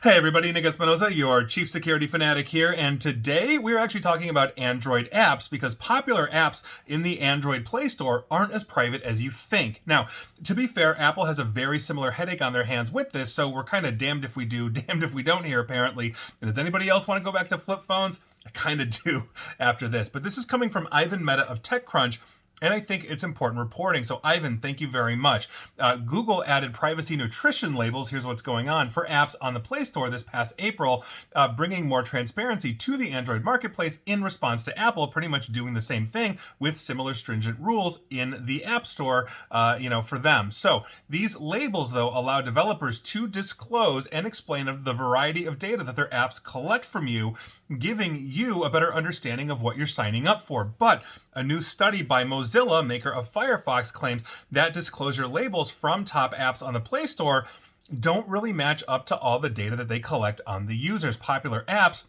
Hey everybody, Nick Espinosa, your chief security fanatic here, and today we're actually talking about Android apps because popular apps in the Android Play Store aren't as private as you think. Now, to be fair, Apple has a very similar headache on their hands with this, so we're kind of damned if we do, damned if we don't here apparently. And does anybody else want to go back to flip phones? I kind of do after this, but this is coming from Ivan Mehta of TechCrunch. And I think it's important reporting. So, Ivan, thank you very much. Google added privacy nutrition labels. Here's what's going on for apps on the Play Store this past April, bringing more transparency to the Android marketplace in response to Apple pretty much doing the same thing with similar stringent rules in the App Store, for them. So, these labels, though, allow developers to disclose and explain the variety of data that their apps collect from you, giving you a better understanding of what you're signing up for. But a new study by Mozilla, maker of Firefox, claims that disclosure labels from top apps on the Play Store don't really match up to all the data that they collect on the users. Popular apps,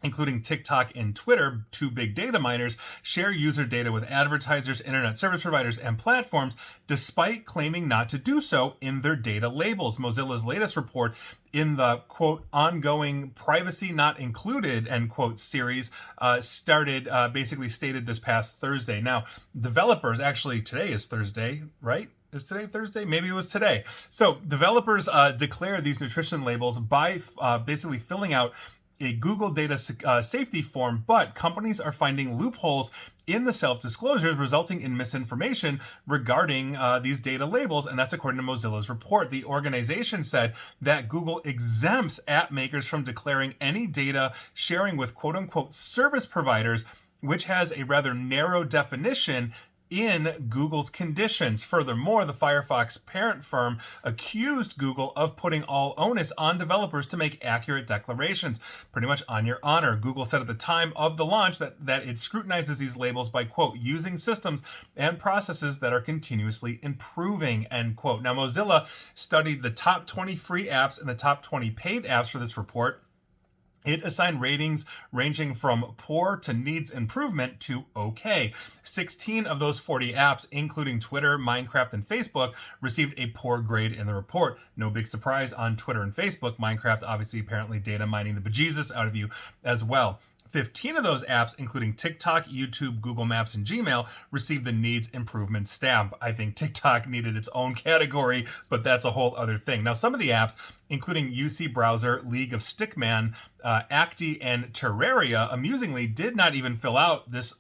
including TikTok and Twitter, two big data miners, share user data with advertisers, internet service providers, and platforms, despite claiming not to do so in their data labels. Mozilla's latest report in the, quote, ongoing privacy not included, end quote, series basically stated this past Thursday. Now, developers, actually today is Thursday, right? Is today Thursday? Maybe it was today. So developers declare these nutrition labels by basically filling out a Google data safety form, but companies are finding loopholes in the self-disclosures, resulting in misinformation regarding these data labels, and that's according to Mozilla's report. The organization said that Google exempts app makers from declaring any data sharing with quote-unquote service providers, which has a rather narrow definition in Google's conditions. Furthermore, the Firefox parent firm accused Google of putting all onus on developers to make accurate declarations, pretty much on your honor. Google said at the time of the launch that it scrutinizes these labels by, quote, using systems and processes that are continuously improving, end quote. Now, Mozilla studied the top 20 free apps and the top 20 paid apps for this report. It assigned ratings ranging from poor to needs improvement to okay. 16 of those 40 apps, including Twitter, Minecraft, and Facebook, received a poor grade in the report. No big surprise on Twitter and Facebook. Minecraft obviously apparently data mining the bejesus out of you as well. 15 of those apps, including TikTok, YouTube, Google Maps, and Gmail, received the needs improvement stamp. I think TikTok needed its own category, but that's a whole other thing. Now, some of the apps, including UC Browser, League of Stickman, Acti, and Terraria, amusingly did not even fill out this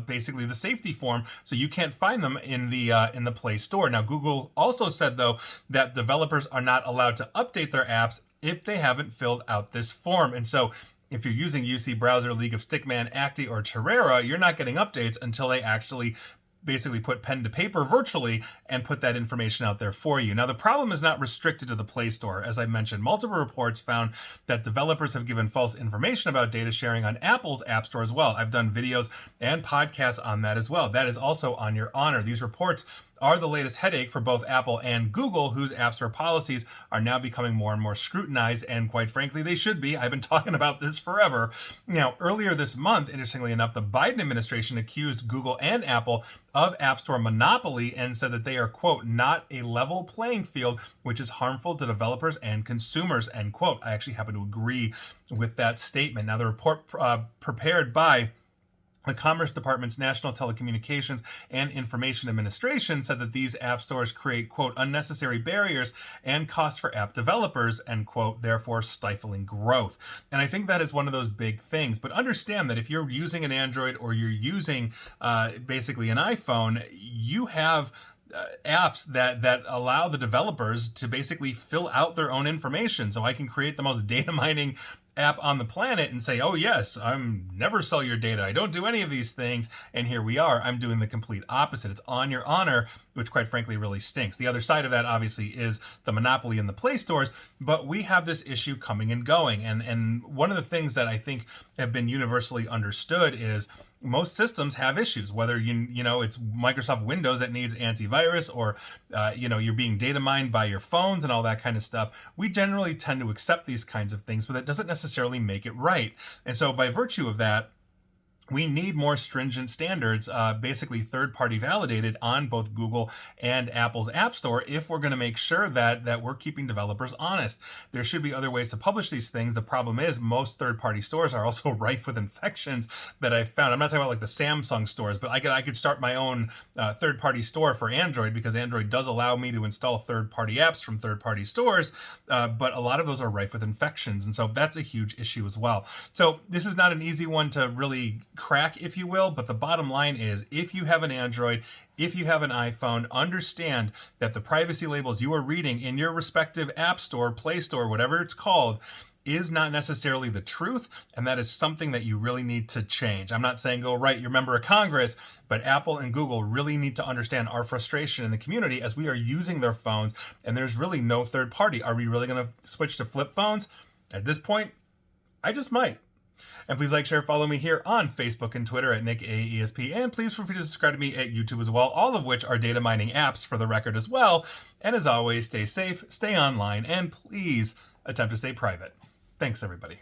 basically the safety form, so you can't find them in the Play Store. Now, Google also said, though, that developers are not allowed to update their apps if they haven't filled out this form. And so if you're using UC Browser, League of Stickman, Acti, or Terraria, you're not getting updates until they actually basically put pen to paper virtually and put that information out there for you. Now, the problem is not restricted to the Play Store. As I mentioned, multiple reports found that developers have given false information about data sharing on Apple's App Store as well. I've done videos and podcasts on that as well. That is also on your honor. These reports are the latest headache for both Apple and Google, whose App Store policies are now becoming more and more scrutinized, and quite frankly, they should be. I've been talking about this forever. Now, earlier this month, interestingly enough, the Biden administration accused Google and Apple of App Store monopoly and said that they are, quote, not a level playing field, which is harmful to developers and consumers, end quote. I actually happen to agree with that statement. Now, the report prepared by the Commerce Department's National Telecommunications and Information Administration said that these app stores create, quote, unnecessary barriers and costs for app developers, end quote, therefore stifling growth. And I think that is one of those big things. But understand that if you're using an Android or you're using basically an iPhone, you have apps that allow the developers to basically fill out their own information. So I can create the most data mining app on the planet and say, oh yes, I'm never sell your data, I don't do any of these things, and here we are, I'm doing the complete opposite. It's on your honor, which quite frankly really stinks. The other side of that obviously is the monopoly in the Play Stores, but we have this issue coming and going, and one of the things that I think have been universally understood is most systems have issues, whether you know it's Microsoft Windows that needs antivirus or you're being data mined by your phones and all that kind of stuff. We generally tend to accept these kinds of things, but that doesn't necessarily make it right. And so by virtue of that, we need more stringent standards, basically third-party validated on both Google and Apple's App Store if we're going to make sure that we're keeping developers honest. There should be other ways to publish these things. The problem is most third-party stores are also rife with infections that I've found. I'm not talking about like the Samsung stores, but I could start my own third-party store for Android because Android does allow me to install third-party apps from third-party stores, but a lot of those are rife with infections, and so that's a huge issue as well. So this is not an easy one to really crack, if you will, but the bottom line is if you have an Android, if you have an iPhone, understand that the privacy labels you are reading in your respective app store, Play Store, whatever it's called, is not necessarily the truth, and that is something that you really need to change. I'm not saying go write your member of Congress, but Apple and Google really need to understand our frustration in the community as we are using their phones, and there's really no third party. Are we really going to switch to flip phones? At this point, I just might. And please like, share, follow me here on Facebook and Twitter at NickAESP. And please feel free to subscribe to me at YouTube as well, all of which are data mining apps for the record as well. And as always, stay safe, stay online, and please attempt to stay private. Thanks, everybody.